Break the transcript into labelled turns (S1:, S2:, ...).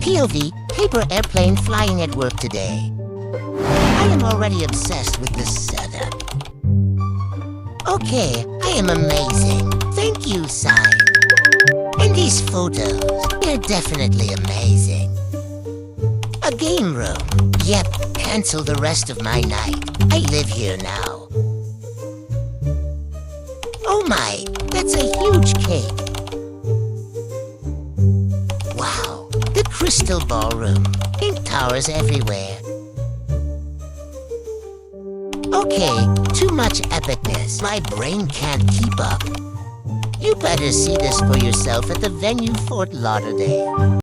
S1: POV, paper airplane flying at work today. I am already obsessed with this setup. Okay, I am amazing. Thank you, sign. And these photos, they're definitely amazing. A game room. Yep, cancel the rest of my night. I live here now. Oh my, that's a huge cake. Wow, the crystal ballroom. Pink towers everywhere. Okay, too much epicness. My brain can't keep up. You better see this for yourself at the venue, Fort Lauderdale.